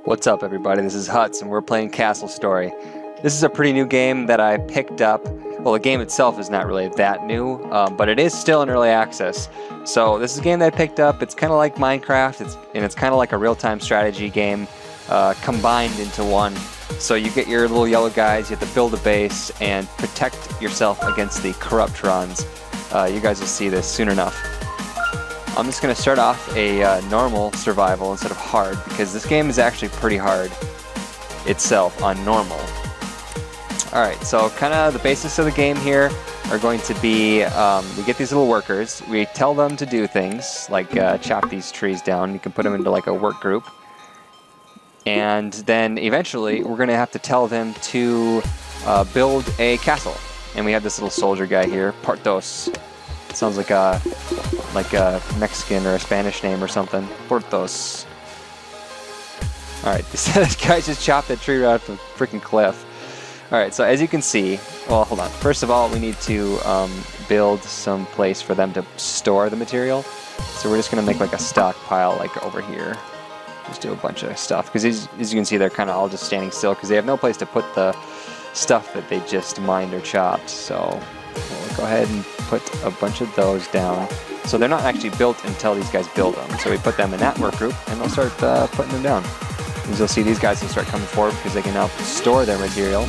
What's up, everybody? This is Huts, and we're playing Castle Story. This is a pretty new game that I picked up. Well, the game itself is not really that new, but it is still in early access. So this is a game that I picked up. It's kind of like Minecraft, and it's kind of like a real-time strategy game combined into one. So you get your little yellow guys, you have to build a base, and protect yourself against the Corruptrons. You guys will see this soon enough. I'm just going to start off a normal survival instead of hard, because this game is actually pretty hard itself on normal. Alright, so kind of the basics of the game here are going to be, we get these little workers, we tell them to do things, like chop these trees down, you can put them into like a work group, and then eventually we're going to have to tell them to build a castle. And we have this little soldier guy here, Porthos. It sounds like a Mexican or a Spanish name or something. Porthos. Alright, this guy just chopped that tree right off the freaking cliff. Alright, so as you can see, well, hold on. First of all, we need to build some place for them to store the material. So we're just going to make like a stockpile like over here. Just do a bunch of stuff. Because as you can see, they're kind of all just standing still because they have no place to put the stuff that they just mined or chopped. So we'll go ahead and put a bunch of those down. So they're not actually built until these guys build them. So we put them in that work group and they'll start putting them down. As you'll see, these guys will start coming forward because they can now store their material.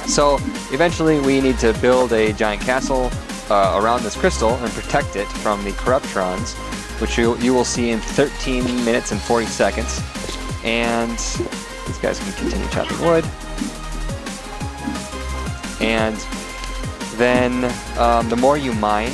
So eventually we need to build a giant castle around this crystal and protect it from the Corruptrons, which you will see in 13 minutes and 40 seconds. And these guys can continue chopping wood. And then the more you mine,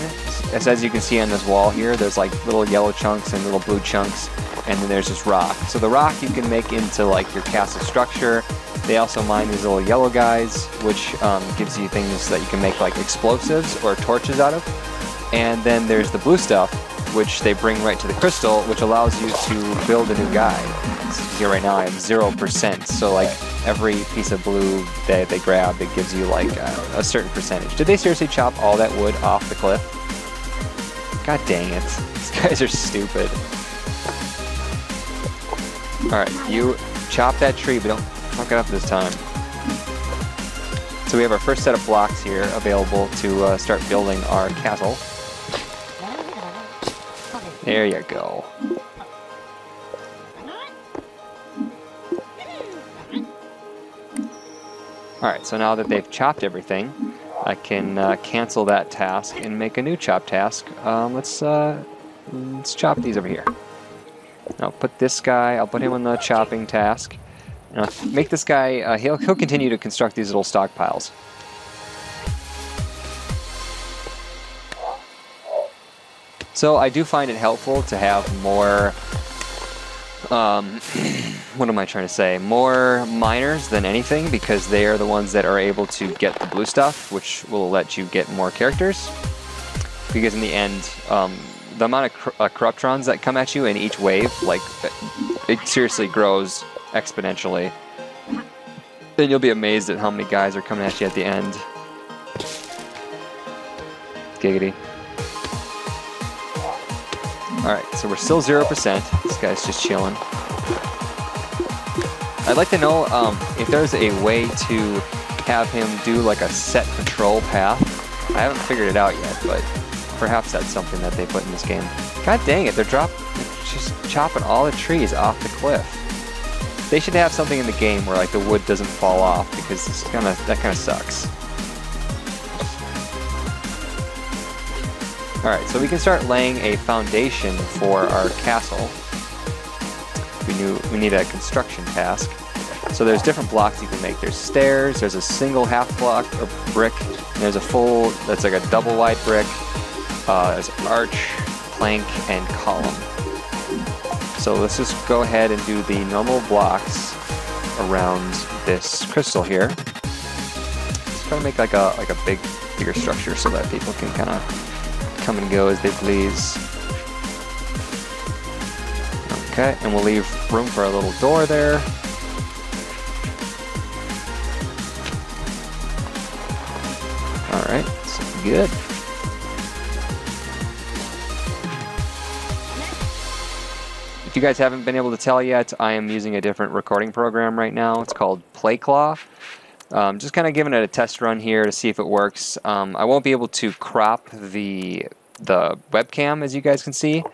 as you can see on this wall here, there's like little yellow chunks and little blue chunks, and then there's this rock. So the rock you can make into like your castle structure. They also mine these little yellow guys, which gives you things that you can make like explosives or torches out of. And then there's the blue stuff, which they bring right to the crystal, which allows you to build a new guy. As you can see right now, I have 0%. So like every piece of blue that they grab, it gives you like a certain percentage. Did they seriously chop all that wood off the cliff? God dang it. These guys are stupid. Alright, you chop that tree, but don't fuck it up this time. So we have our first set of blocks here available to start building our castle. There you go. Alright, so now that they've chopped everything, I can cancel that task and make a new chop task. Let's chop these over here. Now put this guy, I'll put him on the chopping task. And I'll make this guy, he'll continue to construct these little stockpiles. So I do find it helpful to have more, what am I trying to say? More miners than anything, because they are the ones that are able to get the blue stuff, which will let you get more characters. Because in the end, the amount of Corruptrons that come at you in each wave, like, it seriously grows exponentially. Then you'll be amazed at how many guys are coming at you at the end. Giggity. Alright, so we're still 0%. This guy's just chilling. I'd like to know if there's a way to have him do like a set patrol path. I haven't figured it out yet, but perhaps that's something that they put in this game. God dang it, they're just chopping all the trees off the cliff. They should have something in the game where like the wood doesn't fall off, because that kind of sucks. Alright, so we can start laying a foundation for our castle. We need a construction task. So there's different blocks you can make. There's stairs, there's a single half block or brick, and there's a full, that's like a double wide brick. There's arch, plank, and column. So let's just go ahead and do the normal blocks around this crystal here. Let's try to make like a bigger structure so that people can kind of come and go as they please. Okay, and we'll leave room for a little door there. Alright, so good. If you guys haven't been able to tell yet, I am using a different recording program right now. It's called PlayClaw. Just kind of giving it a test run here to see if it works. I won't be able to crop the webcam, as you guys can see,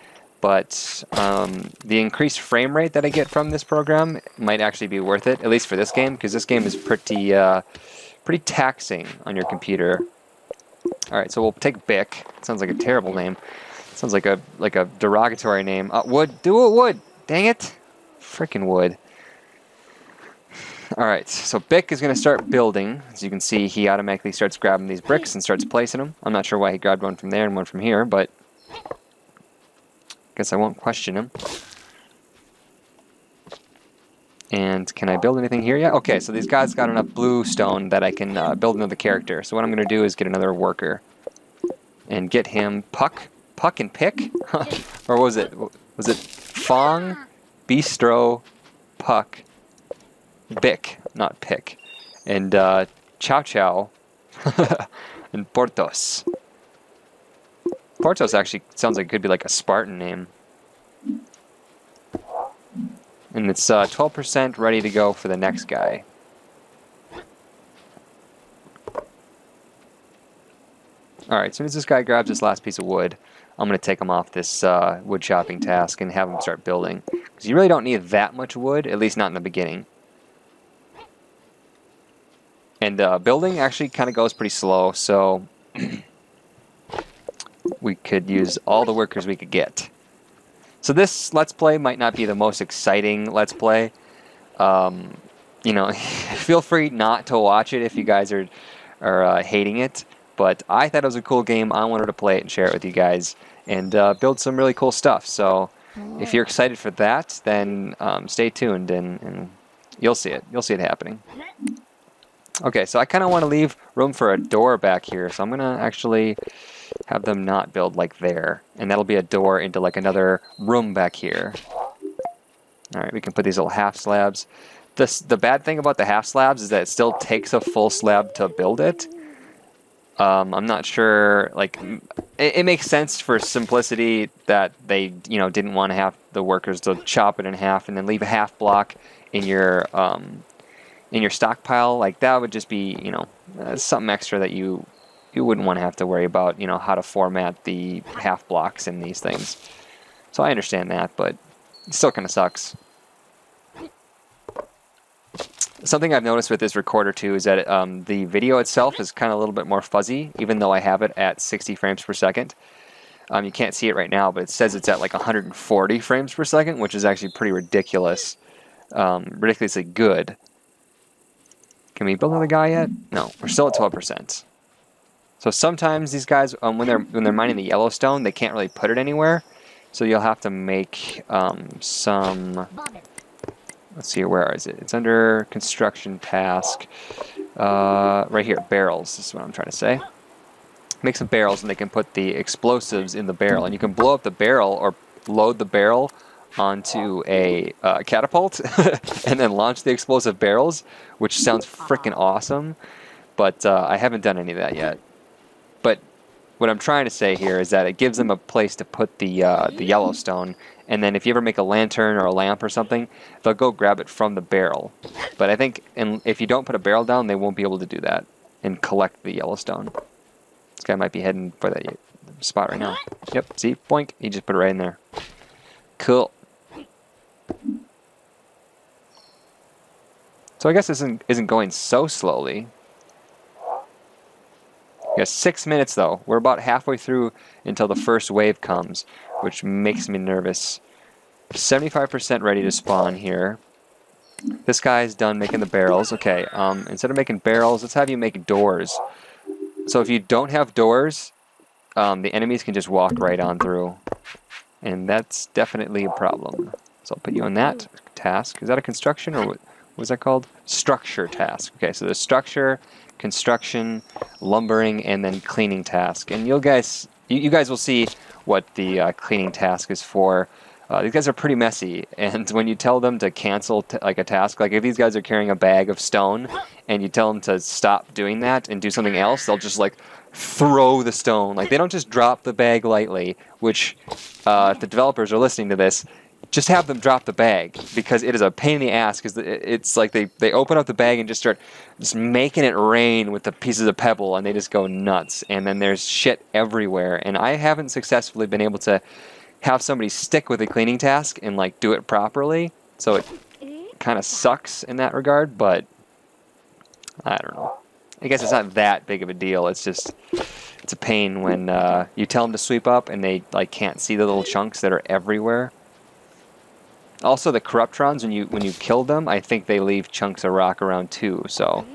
but the increased frame rate that I get from this program might actually be worth it, at least for this game, because this game is pretty taxing on your computer. All right, so we'll take Bick. Sounds like a terrible name. Sounds like a derogatory name. Wood. Do it, Wood. Dang it. Frickin' Wood. All right, so Bick is going to start building. As you can see, he automatically starts grabbing these bricks and starts placing them. I'm not sure why he grabbed one from there and one from here, but guess I won't question him. And can I build anything here yet? Okay, so these guys got enough blue stone that I can build another character. So what I'm going to do is get another worker and get him Puck and Pick? Or what was it? Was it Fong, Bistro, Puck, Bick, not Pick, and Chow Chow, and Portos. Portos actually sounds like it could be like a Spartan name. And it's 12% ready to go for the next guy. Alright, as soon as this guy grabs this last piece of wood, I'm going to take him off this wood chopping task and have him start building. Because you really don't need that much wood, at least not in the beginning. And building actually kind of goes pretty slow, so we could use all the workers we could get. So this Let's Play might not be the most exciting Let's Play. You know, feel free not to watch it if you guys are hating it. But I thought it was a cool game. I wanted to play it and share it with you guys and build some really cool stuff. So if you're excited for that, then stay tuned and you'll see it. You'll see it happening. Okay, so I kind of want to leave room for a door back here. So I'm going to actually have them not build like there. And that'll be a door into like another room back here. Alright, we can put these little half slabs. The bad thing about the half slabs is that it still takes a full slab to build it. I'm not sure, like, it makes sense for simplicity that they, you know, didn't want to have the workers to chop it in half and then leave a half block in your stockpile. Like, that would just be, you know, something extra that you wouldn't want to have to worry about, you know, how to format the half blocks in these things. So I understand that, but it still kind of sucks. Something I've noticed with this recorder too is that the video itself is kind of a little bit more fuzzy, even though I have it at 60 frames per second. You can't see it right now, but it says it's at like 140 frames per second, which is actually pretty ridiculous. Ridiculously good. Can we build another guy yet? No, we're still at 12%. So sometimes these guys, when they're mining the Yellowstone, they can't really put it anywhere. So you'll have to make some. Let's see, where is it? It's under construction task. Right here, barrels. This is what I'm trying to say. Make some barrels, and they can put the explosives in the barrel, and you can blow up the barrel or load the barrel onto a catapult, and then launch the explosive barrels, which sounds freaking awesome. But I haven't done any of that yet. But what I'm trying to say here is that it gives them a place to put the Yellowstone, and then if you ever make a lantern or a lamp or something, they'll go grab it from the barrel. But I think if you don't put a barrel down, they won't be able to do that and collect the Yellowstone. This guy might be heading for that spot right now. Yep, see? Boink. He just put it right in there. Cool. So I guess this isn't going so slowly. We got 6 minutes though. We're about halfway through until the first wave comes, which makes me nervous. 75% ready to spawn here. This guy's done making the barrels. Okay, instead of making barrels, let's have you make doors. So if you don't have doors, the enemies can just walk right on through. And that's definitely a problem. So I'll put you on that task. Is that a construction or what was that called? Structure task. Okay, so the structure, construction, lumbering, and then cleaning task. And you guys will see what the cleaning task is for. These guys are pretty messy, and when you tell them to cancel like a task, like if these guys are carrying a bag of stone, and you tell them to stop doing that and do something else, they'll just like throw the stone. Like they don't just drop the bag lightly, which if the developers are listening to this, just have them drop the bag, because it is a pain in the ass, because it's like they open up the bag and just start just making it rain with the pieces of pebble, and they just go nuts, and then there's shit everywhere, and I haven't successfully been able to have somebody stick with a cleaning task and like do it properly, so it kind of sucks in that regard, but I don't know. I guess it's not that big of a deal. It's just, it's a pain when you tell them to sweep up and they like can't see the little chunks that are everywhere. Also, the Corruptrons, when you kill them, I think they leave chunks of rock around too. So,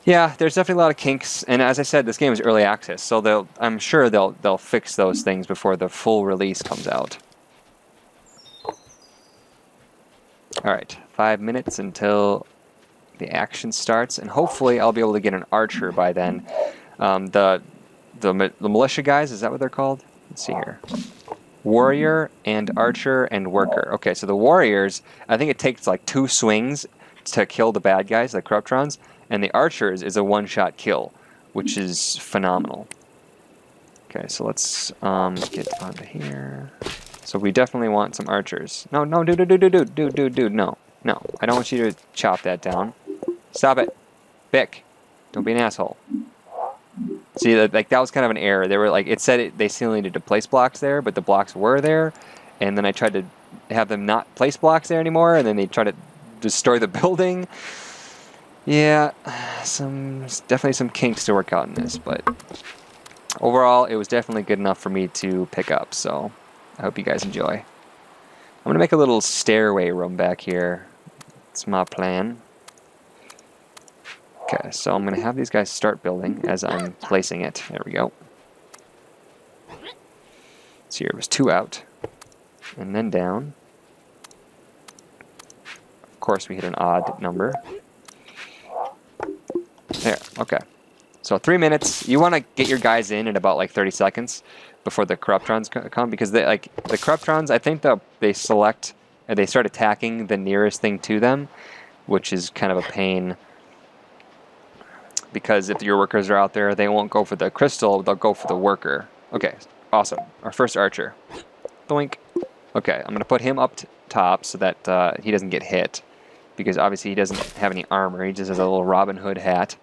yeah, there's definitely a lot of kinks. And as I said, this game is early access, so I'm sure they'll fix those things before the full release comes out. All right, 5 minutes until the action starts, and hopefully I'll be able to get an archer by then. The militia guys, is that what they're called? Let's see here. Warrior and archer and worker. Okay, so the warriors, I think it takes like 2 swings to kill the bad guys, the Corruptrons, and the archers is a one-shot kill, which is phenomenal. Okay, so let's get onto here. So we definitely want some archers. No, dude, no. I don't want you to chop that down. Stop it. Bick. Don't be an asshole. See, like that was kind of an error. They were like, it said they still needed to place blocks there, but the blocks were there, and then I tried to have them not place blocks there anymore, and then they tried to destroy the building. Yeah, definitely some kinks to work out in this, but overall, it was definitely good enough for me to pick up, so I hope you guys enjoy. I'm going to make a little stairway room back here. It's my plan. Okay, so I'm going to have these guys start building as I'm placing it. There we go. So here it was 2 out, and then down. Of course, we hit an odd number. There, okay. So 3 minutes. You want to get your guys in about like 30 seconds before the Corruptrons come, because the Corruptrons, I think they select and they start attacking the nearest thing to them, which is kind of a pain. Because if your workers are out there, they won't go for the crystal, they'll go for the worker. Okay, awesome. Our first archer. Boink. Okay, I'm going to put him up top so that he doesn't get hit. Because obviously he doesn't have any armor, he just has a little Robin Hood hat.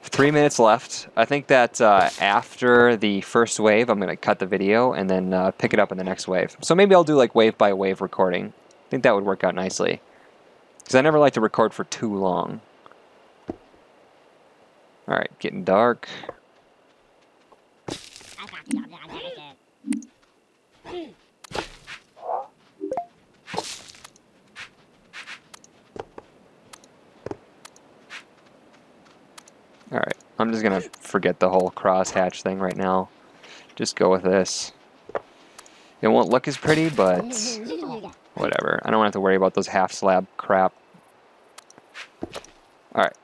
3 minutes left. I think that after the first wave, I'm going to cut the video and then pick it up in the next wave. So maybe I'll do like wave by wave recording. I think that would work out nicely. Because I never like to record for too long. Alright, getting dark. Alright, I'm just gonna forget the whole crosshatch thing right now. Just go with this. It won't look as pretty, but whatever. I don't have to worry about those half slab crap. Alright.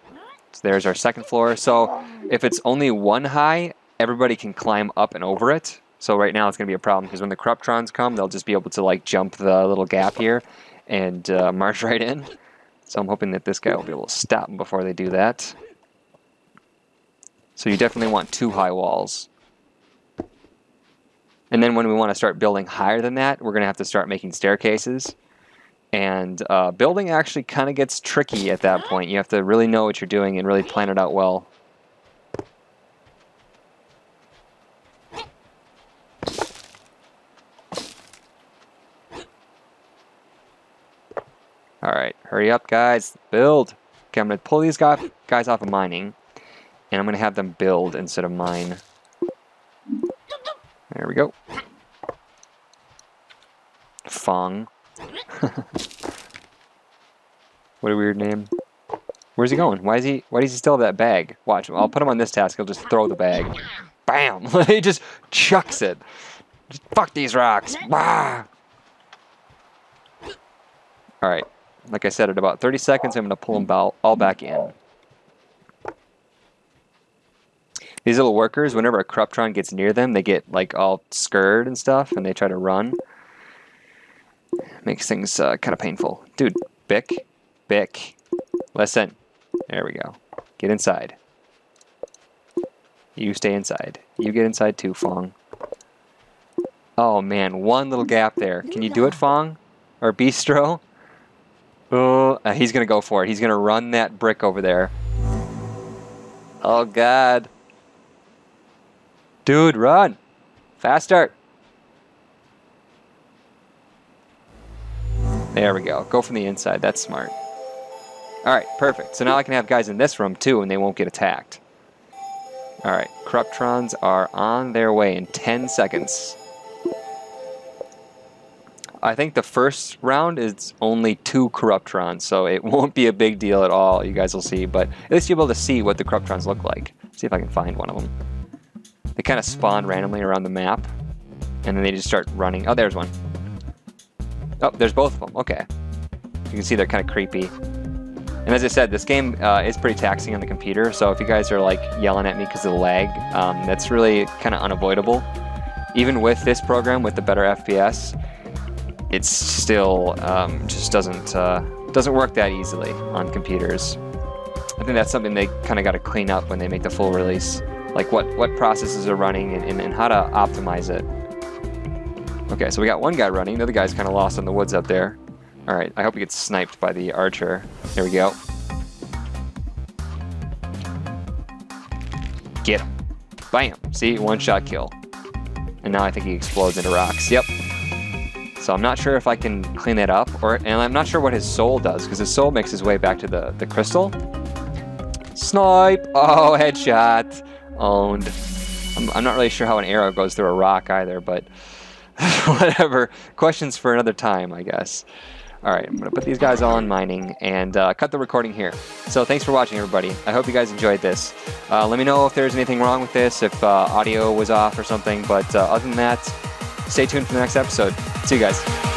So there's our second floor. So if it's only 1 high, everybody can climb up and over it. So right now it's going to be a problem because when the Corruptrons come, they'll just be able to like jump the little gap here and march right in. So I'm hoping that this guy will be able to stop them before they do that. So you definitely want 2 high walls. And then when we want to start building higher than that, we're going to have to start making staircases. And building actually kind of gets tricky at that point. You have to really know what you're doing and really plan it out well. Alright, hurry up guys, build! Okay, I'm going to pull these guys off of mining, and I'm going to have them build instead of mine. There we go. Fong. What a weird name. Where's he going? Why does he still have that bag? Watch, I'll put him on this task, he'll just throw the bag. Bam! He just chucks it. Just, fuck these rocks! Bah! Alright, like I said, at about 30 seconds, I'm going to pull them all back in. These little workers, whenever a Corruptron gets near them, they get like all scared and stuff, and they try to run. Makes things kind of painful. Dude, Bick, listen. There we go. Get inside. You stay inside. You get inside too, Fong. Oh man, one little gap there. Can you do it, Fong? Or Bistro? Oh, he's gonna go for it. He's gonna run that brick over there. Oh God. Dude, run! Faster! There we go. Go from the inside. That's smart. Alright, perfect. So now I can have guys in this room too and they won't get attacked. Alright, Corruptrons are on their way in 10 seconds. I think the first round is only 2 Corruptrons, so it won't be a big deal at all. You guys will see, but at least you'll be able to see what the Corruptrons look like. See if I can find one of them. They kind of spawn randomly around the map, and then they just start running. Oh, there's one. Oh, there's both of them. Okay. You can see they're kind of creepy. And as I said, this game is pretty taxing on the computer, so if you guys are like yelling at me because of the lag, that's really kind of unavoidable. Even with this program, with the better FPS, it's still just doesn't work that easily on computers. I think that's something they kind of got to clean up when they make the full release, like what processes are running and how to optimize it. Okay, so we got one guy running. The other guy's kind of lost in the woods up there. All right, I hope he gets sniped by the archer. There we go. Get him. Bam. See, one-shot kill. And now I think he explodes into rocks. Yep. So I'm not sure if I can clean that up, and I'm not sure what his soul does, because his soul makes his way back to the crystal. Snipe! Oh, headshot. Owned. I'm not really sure how an arrow goes through a rock either, but whatever. Questions for another time, I guess. Alright, I'm going to put these guys all in mining and cut the recording here. So thanks for watching, everybody. I hope you guys enjoyed this. Let me know if there's anything wrong with this, if audio was off or something, but other than that, stay tuned for the next episode. See you guys.